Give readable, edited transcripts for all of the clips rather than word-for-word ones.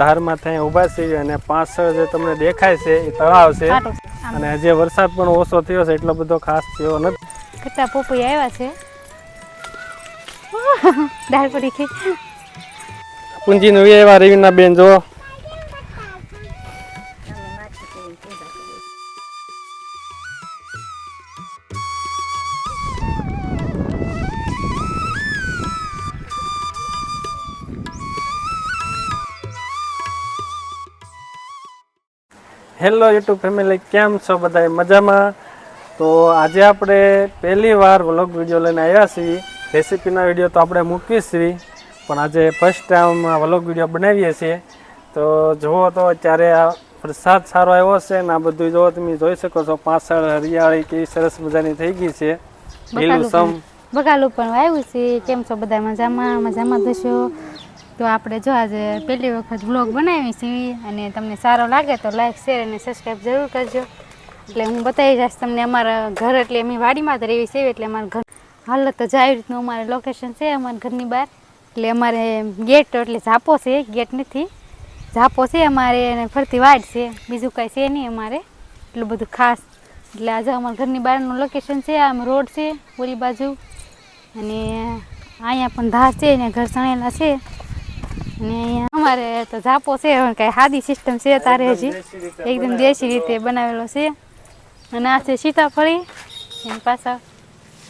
ધારમાં ત્યાં ઊભા છીએ અને પાછળ જે તમને દેખાય છે એ તળાવ છે અને હજી વરસાદ પણ ઓછો થયો છે એટલો બધો ખાસ થયો નથી. કેટલા પોપઈ આવ્યા છે. દાળ પડી ગઈ. પૂંજી નું એવા રવિના બેન જો હેલો યુટ્યુબ ફેમિલી, કેમ છો બધા મજામાં? તો આજે આપણે પહેલી વાર વ્લોગ વિડીયો લઈને આવ્યા છીએ. રેસીપીના વિડીયો તો આપણે મૂકીએ છીએ, પણ આજે ફર્સ્ટ ટાઈમ વ્લોગ વિડીયો બનાવીએ છીએ. તો જુઓ તો અત્યારે આ વરસાદ સારો આવ્યો છે ને આ બધું જો તમે જોઈ શકો છો પાછળ હરિયાળી કેવી સરસ મજાની થઈ ગઈ છે. લીલુંછમ બગાલું પણ આવ્યું છે. કેમ છો બધા મજામાં? મજામાં થશો. તો આપણે જો આજે પહેલી વખત વ્લોગ બનાવી છીએ અને તમને સારો લાગે તો લાઈક શેર અને સબસ્ક્રાઈબ જરૂર કરજો. એટલે હું બતાવી જઈશ તમને અમારા ઘર, એટલે અમે વાડીમાં જ રહેવી છે એટલે અમારા ઘર હાલત તો આવી રીતનું અમારે લોકેશન છે અમારા ઘરની બહાર. એટલે અમારે ગેટ એટલે ઝાપો છે, ગેટ નથી, ઝાપો છે અમારે અને ફરતી વાડ છે, બીજું કાંઈ છે નહીં અમારે એટલું બધું ખાસ. એટલે આજે અમારા ઘરની બહારનું લોકેશન છે. આમ રોડ છે ઓલી બાજુ અને અહીંયા પણ ધાર છે ને ઘર સણેલા છે. અને અહીંયા અમારે તો ઝાપો છે, કાંઈ સાદી સિસ્ટમ છે તારે હજી એકદમ દેશી રીતે બનાવેલો છે. અને આ છે સીતાફળી, એની પાછળ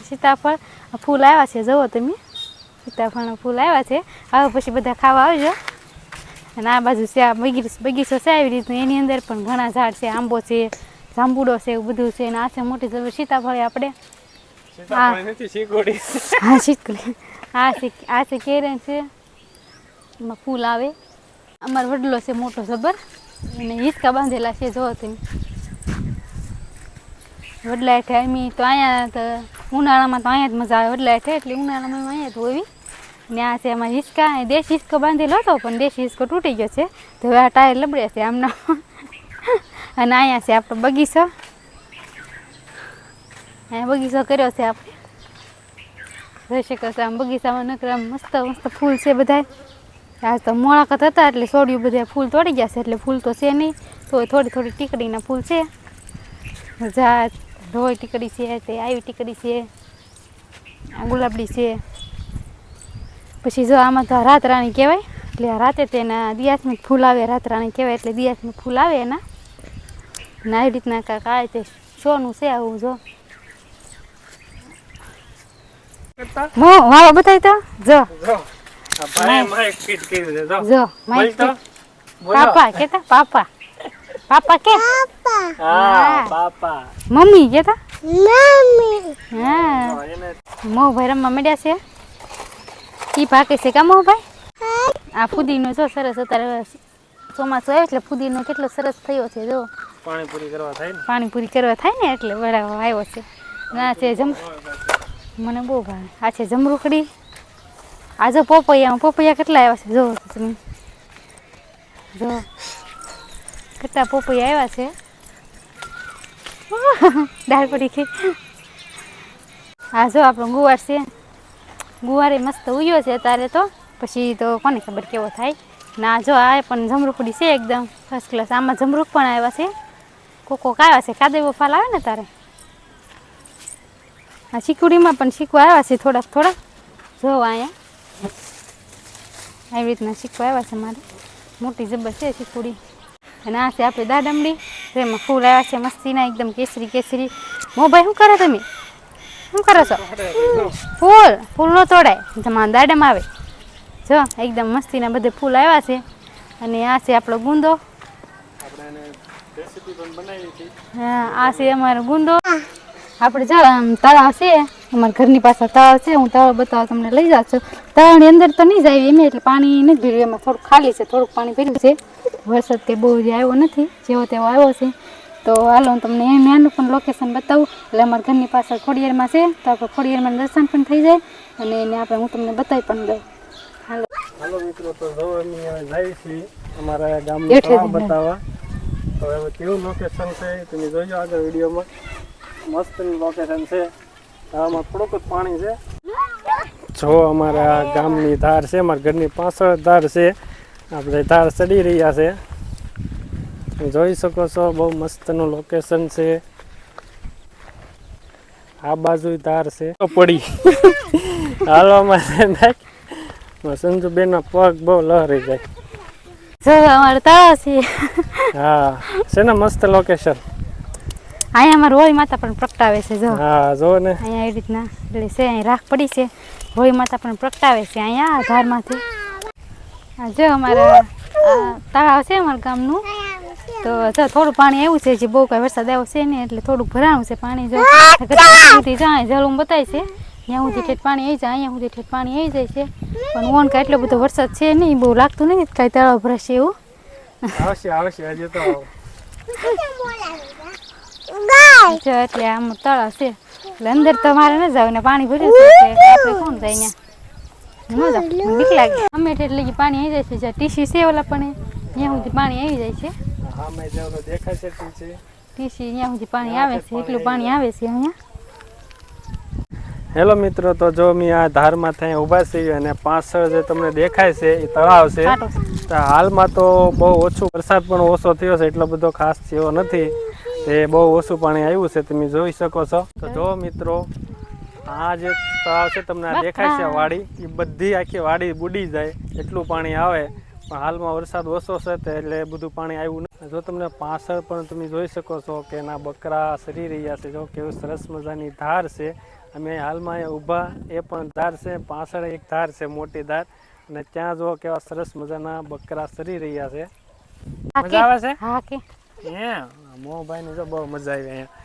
સીતાફળ ફૂલ આવ્યા છે, જુઓ તમે સીતાફળના ફૂલ આવ્યા છે. હવે પછી બધા ખાવા આવજો. અને આ બાજુ છે આ બગીચો છે આવી રીતનું, એની અંદર પણ ઘણા ઝાડ છે, આંબો છે, જાંબુડો છે, એવું બધું છે. અને આ છે મોટી જબર સીતાફળી આપણે હા શીતકલી, આ છે કેરેન છે, એમાં ફૂલ આવે. અમારો વડલો છે મોટો જબર અને હિંચકા બાંધેલા છે, જોવો તમે વડલા હેઠે. અમે તો અહીંયા તો ઉનાળામાં તો અહીંયા જ મજા આવે વડલા હેઠે, એટલે ઉનાળામાં અહીંયા જ હોવી. ને આ છે એમાં હિંચકા, દેશી હિંચકો બાંધેલો હતો પણ દેશી હિંચકો તૂટી ગયો છે, તો હવે આ ટાયર લબડે છે આમના. અને અહીંયા છે આપણો બગીચો, અહીંયા બગીચો કર્યો છે આપણે, જોઈ શકો છો. આમ બગીચામાં નકર આમ મસ્ત મસ્ત ફૂલ છે બધા. આ તો મોળાકત હતા એટલે છોડ્યું બધા ફૂલ તોડી ગયા છે, એટલે ફૂલ તો છે નહીં, તો થોડી થોડી ટીકડીના ફૂલ છે. જા ધોઈ ટીકડી છે, તે આવી ટીકડી છે, આ ગુલાબડી છે. પછી જો આમાં તો રાત રાણી કહેવાય, એટલે રાતે તેના દિયાસમાં ફૂલ આવે, રાત રાણી કહેવાય એટલે દિયાસમાં ફૂલ આવે એના. અને આવી રીતના કાંઈક આ રીતે શોનું છે આવું. જો વાળો બતાવી તો જો જો પાપા કેતા, પાપા પાપા કે મમ્મી કેતા, હા મોહભાઈ રમવા માંડ્યા છે. ઈ પાકે છે કા મોહભાઈ? આ ફુદીનો જો સરસ, અત્યારે ચોમાસું આવે એટલે ફુદીનો કેટલો સરસ થયો છે. જો પાણીપુરી કરવા થાય ને એટલે બરાબર આવ્યો છે. આ છે મને બહુ ભાવે. આ છે જમરૂખડી. આ જો પોપૈયા કેટલા આવ્યા છે, જો તમે જો કેટલા પોપૈયા આવ્યા છે. દાળ પડી ગઈ. આ જો આપણો ગુવાર છે, ગુવારે મસ્ત ઉગ્યો છે અત્યારે તો, પછી તો કોને ખબર કેવો થાય. ના જો આ પણ જમરૂખડી છે એકદમ ફર્સ્ટ ક્લાસ. આમાં જમરૂખ પણ આવ્યા છે, કોક આવ્યા છે, કાદેવો ફાલ આવે ને તારે. આ શીકુડીમાં પણ શીકવા આવ્યા છે થોડાક. જો અહીંયા આવી રીતના શીકવા આવ્યા છે મારે, મોટી જબર છે શીકુડી. અને આ છે આપણી દાડમડી, જેમાં ફૂલ આવ્યા છે મસ્તીના એકદમ કેસરી. મોભાઈ શું કરે તમે? શું કરો છો? ફૂલ નો તોડાય, તમારા દાડમ આવે. જો એકદમ મસ્તીના બધે ફૂલ આવ્યા છે. અને આ છે આપણો ગુંદો. હા આ છે અમારો ગુંદો. આપણે જો તળાવ છે અમારા ઘરની પાસે, તળાવ છે. હું તળાવ બતાવવા તમને લઈ જાઉં છું. તળાવની અંદર તો નહીં જાય એમ, એટલે પાણી નથી ભર્યું એમાં, થોડુંક ખાલી છે, થોડુંક પાણી ભર્યું છે. વરસાદ તે બહુ આવ્યો નથી, જેવો તેવો આવ્યો છે. તો હાલો હું તમને એનું પણ લોકેશન બતાવું. એટલે અમારા ઘરની પાસે ખોડિયારમાં છે, તો આપણે ખોડિયારમાં દર્શન પણ થઈ જાય અને એને આપણે હું તમને બતાવી પણ દઉં. હાલો મિત્રો, તો જો અમે જઈએ છીએ અમારા ગામનું તળાવ બતાવવા. તો હવે કેવું લોકેશન છે તમે જોજો આગળ વિડીયોમાં. મસ્ત લોકેશન છે. આમાં થોડુંક જ પાણી છે. જો અમારા ગામની ધાર છે, અમારા ઘરની પાછળ ધાર છે આપણે તાર ચડી રહ્યા છે, જોઈ શકો છો બહુ મસ્તનું લોકેશન છે. આ બાજુ તાર છે પડી હાલવામાં સંજુબેન પગ બહુ લહરી જાય. જો અમારે તળાવ છે. હા છે ને મસ્ત લોકેશન. અહીંયા અમારે હોળી માતા પણ પ્રગટાવે છે. જો હા જો ને અહીંયા એ રીતના એટલે છે, અહીં રાખ પડી છે, હોળી માતા પણ પ્રગટાવે છે અહીંયા આધારમાંથી. જો અમારા તળાવ છે અમારા ગામનું, તો જો થોડું પાણી આવ્યું છે, જે બહુ કઈ વરસાદ આવ્યો છે ને એટલે થોડુંક ભરાણું છે પાણી. જો જાય જળું બતાય છે ત્યાં સુધી ઠેઠ પાણી આવી જાય, અહીંયા સુધી ઠેઠ પાણી આવી જાય છે, પણ ઓન કાંઈ એટલો બધો વરસાદ છે નહીં, બહુ લાગતું નહીં કાંઈ તળાવ ભરાશે એવું. આવશે હજી તો જો એટલે આમ તળાવ છે એટલે અંદર તો મારે ન જાવ ને પાણી ભર્યું છે એટલે આપણે કોણ જાય અહીંયા, ન જાવ બીક લાગે. અમે એટલે પાણી આવી જાય છે, જ્યાં ટીસી છે ઓલા પણ ત્યાં સુધી પાણી આવી જાય છે. દેખાય છે ટીસી ત્યાં સુધી પાણી આવે છે, એટલું પાણી આવે છે અહીંયા. હેલો મિત્રો, તો જો મેં આ ધારમાં ત્યાં ઊભા છીએ અને પાછળ જે તમને દેખાય છે એ તળાવ છે. તો હાલમાં તો બહુ ઓછું, વરસાદ પણ ઓછો થયો છે, એટલો બધો ખાસ થયો નથી, એ બહુ ઓછું પાણી આવ્યું છે, તમે જોઈ શકો છો. તો જો મિત્રો, આ જે તળાવ છે તમને આ દેખાય છે વાડી, એ બધી આખી વાડી બુડી જાય એટલું પાણી આવે, પણ હાલમાં વરસાદ ઓછો છે એટલે બધું પાણી આવ્યું નથી. જો તમને પાછળ પણ તમે જોઈ શકો છો કે એના બકરા સરી રહ્યા છે. જો કેવું સરસ મજાની ધાર છે. અમે હાલમાં અહીંયા ઊભા, એ પણ ધાર છે, પાછળ એક ધાર છે મોટી ધાર, અને ત્યાં જો કેવા સરસ મજાના બકરા સરી રહ્યા છે. મજા આવે છે. હા કે મોહભાઈ ની જો બહુ મજા આવી અહીંયા.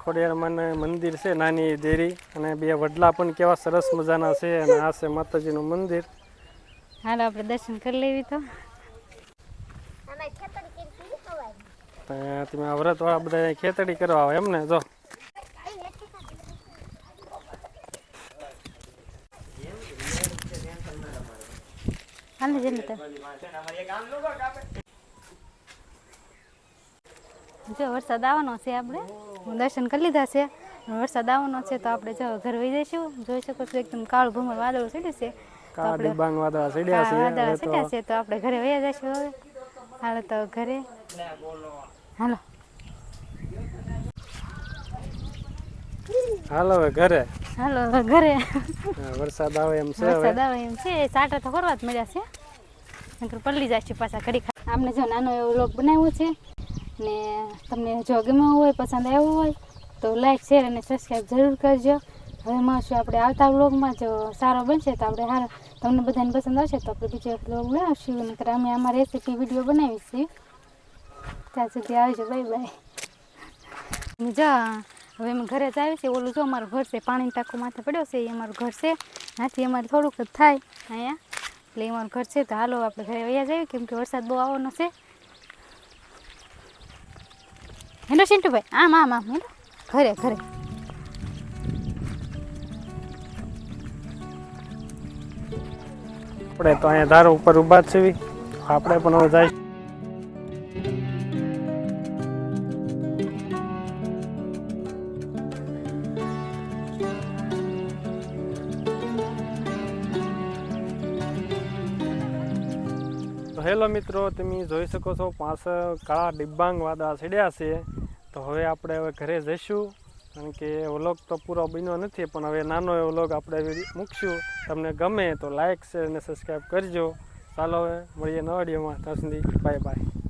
ખોડિયારમાં મંદિર છે, નાની દેરી, અને બે વડલા પણ કેવા સરસ મજાના છે, અને આ છે માતાજીનું મંદિર. હાલો આપણે દર્શન કરી લેવી. તો તમે વ્રત વાળા બધા ખેતડી કરવા આવે એમને. જો જો વરસાદ આવવાનો છે, આપણે દર્શન કરી લીધા છે, વરસાદ આવવાનો છે તો આપણે જો ઘર વહી જઈશું. જોઈ શકો છો એકદમ કાળું ભમર વાદળું ચડ્યું છે, તો આપણે વાદળા ચડ્યા છે તો આપણે ઘરે વહી જઈશું. હવે હાલો તો ઘરે, હાલો હાલો હવે ઘરે, હાલો હવે ઘરે. વરસાદ આવે એમ છે, વરસાદ આવે એમ છે, સાટા તો કરવા જ મળ્યા છે, નકર પલળી જાય છે પાછા ઘડી. આપણે જો નાનો એવો વ્લોગ બનાવ્યો છે, ને તમને જો ગમ્યો હોય, પસંદ આવ્યો હોય તો લાઈક, શેર અને સબસ્ક્રાઈબ જરૂર કરજો. હવે મળશું આપણે આવતા વ્લોગમાં. જો સારો બનશે તો આપણે સારો, તમને બધાને પસંદ આવશે તો આપણે બીજો વ્લોગ બનાવશું, નકર અમે આમાં રેસીપી વિડીયો બનાવીશું. ત્યાં સુધી આવજો, બાય બાય. જો હવે અમે ઘરે જ આવી છે. ઓલું જો અમારું ઘર છે, પાણીની ટાંકો માથે પડ્યો છે, એ અમારું ઘર છે. ત્યાંથી અમારે થોડુંક જ થાય અહીંયા, એટલે અમારું ઘર છે. તો હાલો આપણે ઘરે વયા જઈએ, કેમ કે વરસાદ બહુ આવવાનો છે. હેલો સિન્ટુભાઈ, આમ આમ આમ હેલો ઘરે ઘરે. આપણે તો અહીંયા ધાર ઉપર ઊભા છીએ, આપણે પણ હવે જાય. તો હેલો મિત્રો, તમે જોઈ શકો છો પાછળ કાળા ડિબાંગ વાદળા ચડ્યા છે. તો હવે આપણે હવે ઘરે જઈશું, કારણ કે વ્લોગ તો પૂરો બન્યો નથી, પણ હવે નાનો એવો વ્લોગ આપણે મૂકશું. તમને ગમે તો લાઈક, શેર અને સબસ્ક્રાઈબ કરજો. ચાલો હવે મળીએ નવા વિડીયોમાં. ત્યાં સુધી બાય બાય.